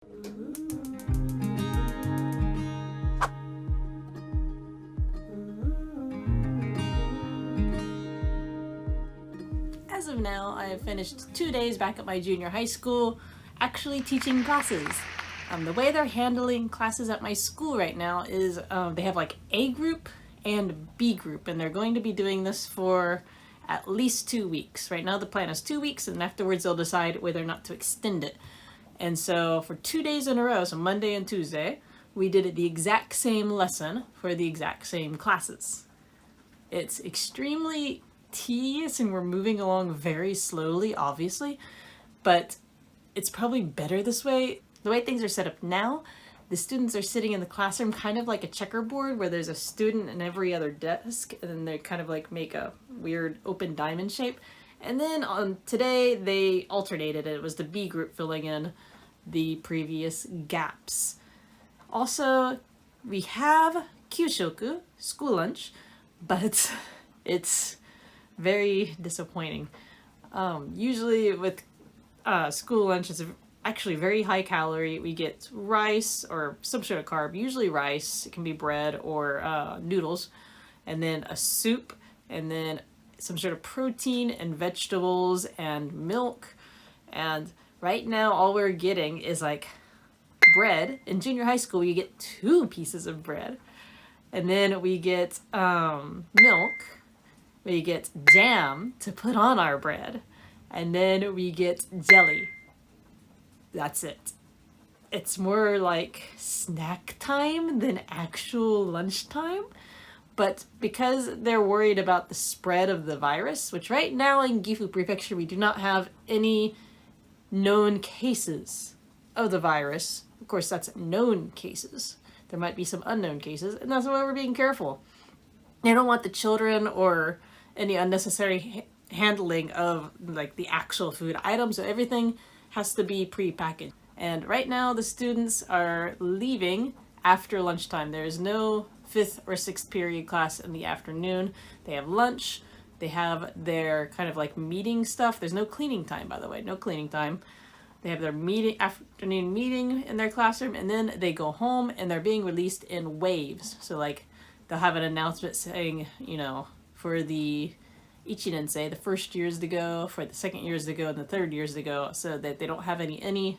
As of now, I have finished 2 days back at my junior high school, actually teaching classes. The way they're handling classes at my school right now is they have like A group and B group, and they're going to be doing this for at least 2 weeks. Right now the plan is 2 weeks, and afterwards they'll decide whether or not to extend it. And so for 2 days in a row, so Monday and Tuesday, we did the exact same lesson for the exact same classes. It's extremely tedious and we're moving along very slowly, obviously, but it's probably better this way. The way things are set up now, the students are sitting in the classroom kind of like a checkerboard where there's a student in every other desk, and then they kind of like make a weird open diamond shape. And then on today, they alternated it. It was the B group filling in the previous gaps. Also, we have kyushoku, school lunch, but it's very disappointing. Usually with school lunch, it's actually very high calorie. We get rice or some sort of carb, usually rice. It can be bread or noodles, and then a soup, and then some sort of protein and vegetables and milk. And right now all we're getting is like bread. In junior high school you get 2 pieces of bread, and then we get milk, we get jam to put on our bread, and then we get jelly. That's it. It's more like snack time than actual lunchtime. But because they're worried about the spread of the virus, which right now in Gifu Prefecture we do not have any known cases of the virus. Of course, that's known cases. There might be some unknown cases, and that's why we're being careful. They don't want the children or any unnecessary handling of like the actual food items, so everything has to be pre-packaged. And right now the students are leaving after lunchtime. There is no 5th or 6th period class in the afternoon. They have lunch, they have their kind of like meeting stuff. There's no cleaning time, by the way, no cleaning time. They have their afternoon meeting in their classroom, and then they go home, and they're being released in waves. So like they'll have an announcement saying, you know, for the Ichinensei, the first years to go, for the second years to go, and the third years to go, so that they don't have any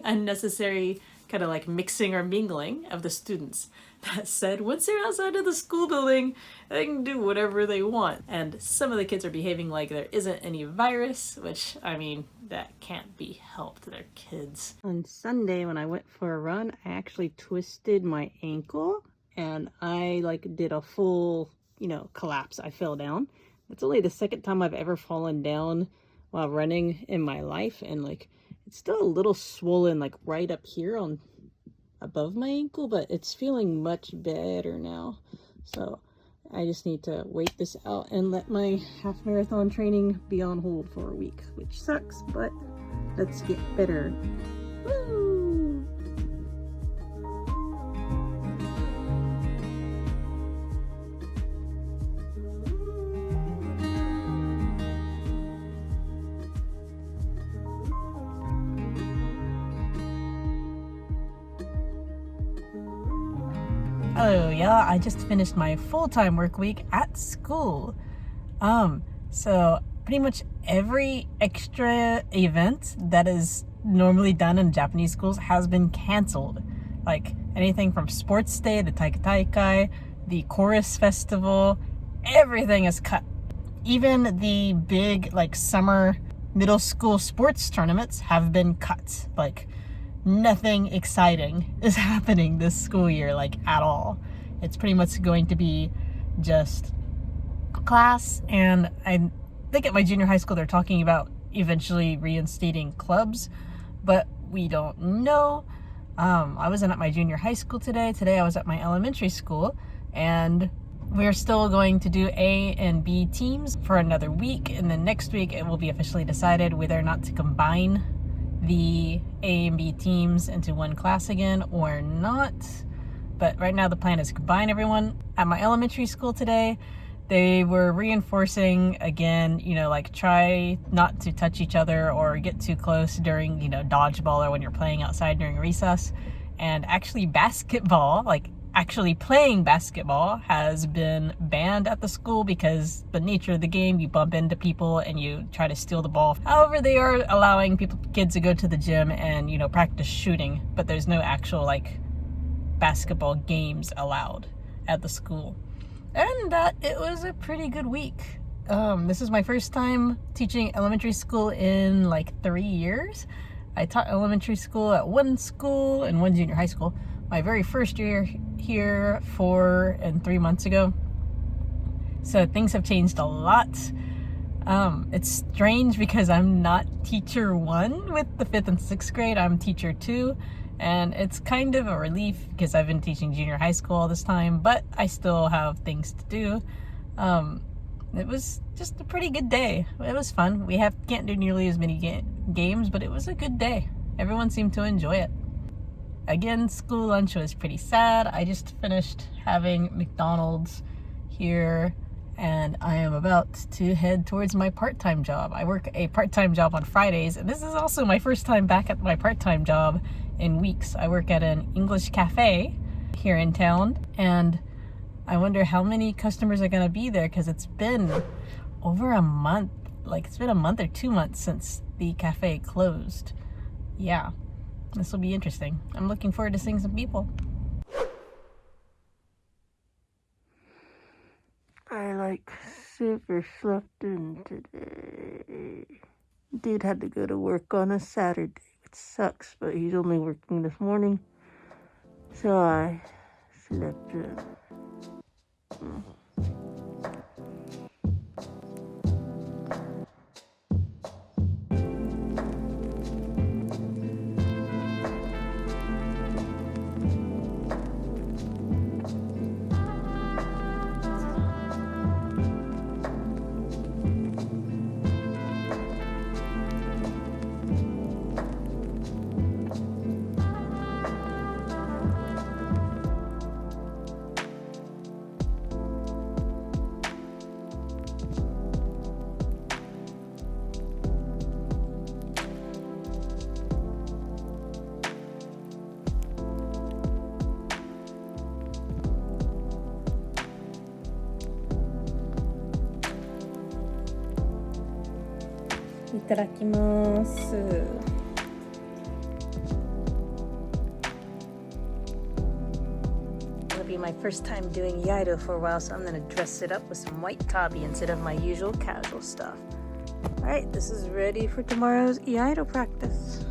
unnecessary kind of like mixing or mingling of the students. That said, once they're outside of the school building, they can do whatever they want. And some of the kids are behaving like there isn't any virus, which, I mean, that can't be helped. They're kids. On Sunday, when I went for a run, I actually twisted my ankle, and I like did a full, you know, collapse. I fell down. It's only the second time I've ever fallen down while running in my life, and like it's still a little swollen like right up here on above my ankle, but it's feeling much better now. So I just need to wait this out and let my half marathon training be on hold for a week, which sucks, but let's get better. Woo! Hello, yeah, I just finished my full-time work week at school. So pretty much every extra event that is normally done in Japanese schools has been canceled. Like anything from sports day, the Taikataikai, the chorus festival, everything is cut. Even the big like summer middle school sports tournaments have been cut. Like nothing exciting is happening this school year, like at all. It's pretty much going to be just class, and I think at my junior high school they're talking about eventually reinstating clubs, but we don't know. I wasn't at my junior high school today. Today I was at my elementary school, and we're still going to do A and B teams for another week, and then next week it will be officially decided whether or not to combine the A and B teams into one class again or not. But right now the plan is to combine everyone. At my elementary school today, They were reinforcing again, you know, like try not to touch each other or get too close during, you know, dodgeball or when you're playing outside during recess. And actually basketball, like actually playing basketball, has been banned at the school because the nature of the game, you bump into people and you try to steal the ball. However, they are allowing kids to go to the gym and, you know, practice shooting, but there's no actual like basketball games allowed at the school. And it was a pretty good week. This is my first time teaching elementary school in like 3 years. I taught elementary school at one school and one junior high school. My very first year here 4 and 3 months ago. So things have changed a lot. It's strange because I'm not teacher 1 with the 5th and 6th grade. I'm teacher 2. And it's kind of a relief because I've been teaching junior high school all this time, but I still have things to do. It was just a pretty good day. It was fun. We can't do nearly as many games, but it was a good day. Everyone seemed to enjoy it. Again, school lunch was pretty sad. I just finished having McDonald's here, and I am about to head towards my part-time job. I work a part-time job on Fridays, and this is also my first time back at my part-time job in weeks. I work at an English cafe here in town, and I wonder how many customers are gonna be there because it's been over a month. Like, it's been a month or 2 months since the cafe closed. Yeah, this will be interesting. I'm looking forward to seeing some people. I like super slept in today. Dude had to go to work on a Saturday, which sucks, but he's only working this morning, so I slept in. Itadakimasu. It'll be my first time doing Iaido for a while, so I'm gonna dress it up with some white tabi instead of my usual casual stuff. Alright, this is ready for tomorrow's Iaido practice.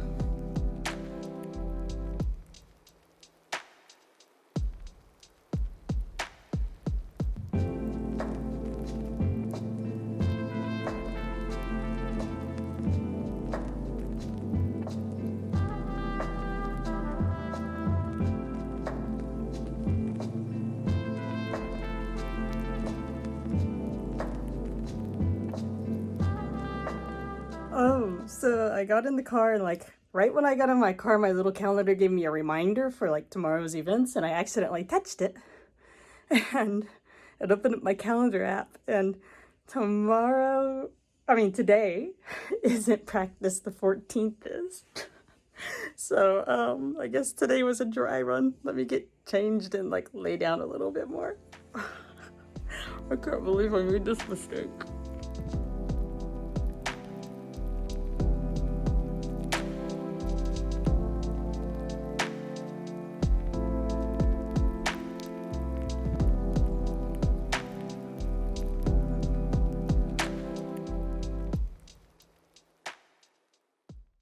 So I got in the car, and like right when I got in my car, my little calendar gave me a reminder for like tomorrow's events, and I accidentally touched it, and it opened up my calendar app, and today isn't practice, the 14th is. So I guess today was a dry run. Let me get changed and like lay down a little bit more. I can't believe I made this mistake.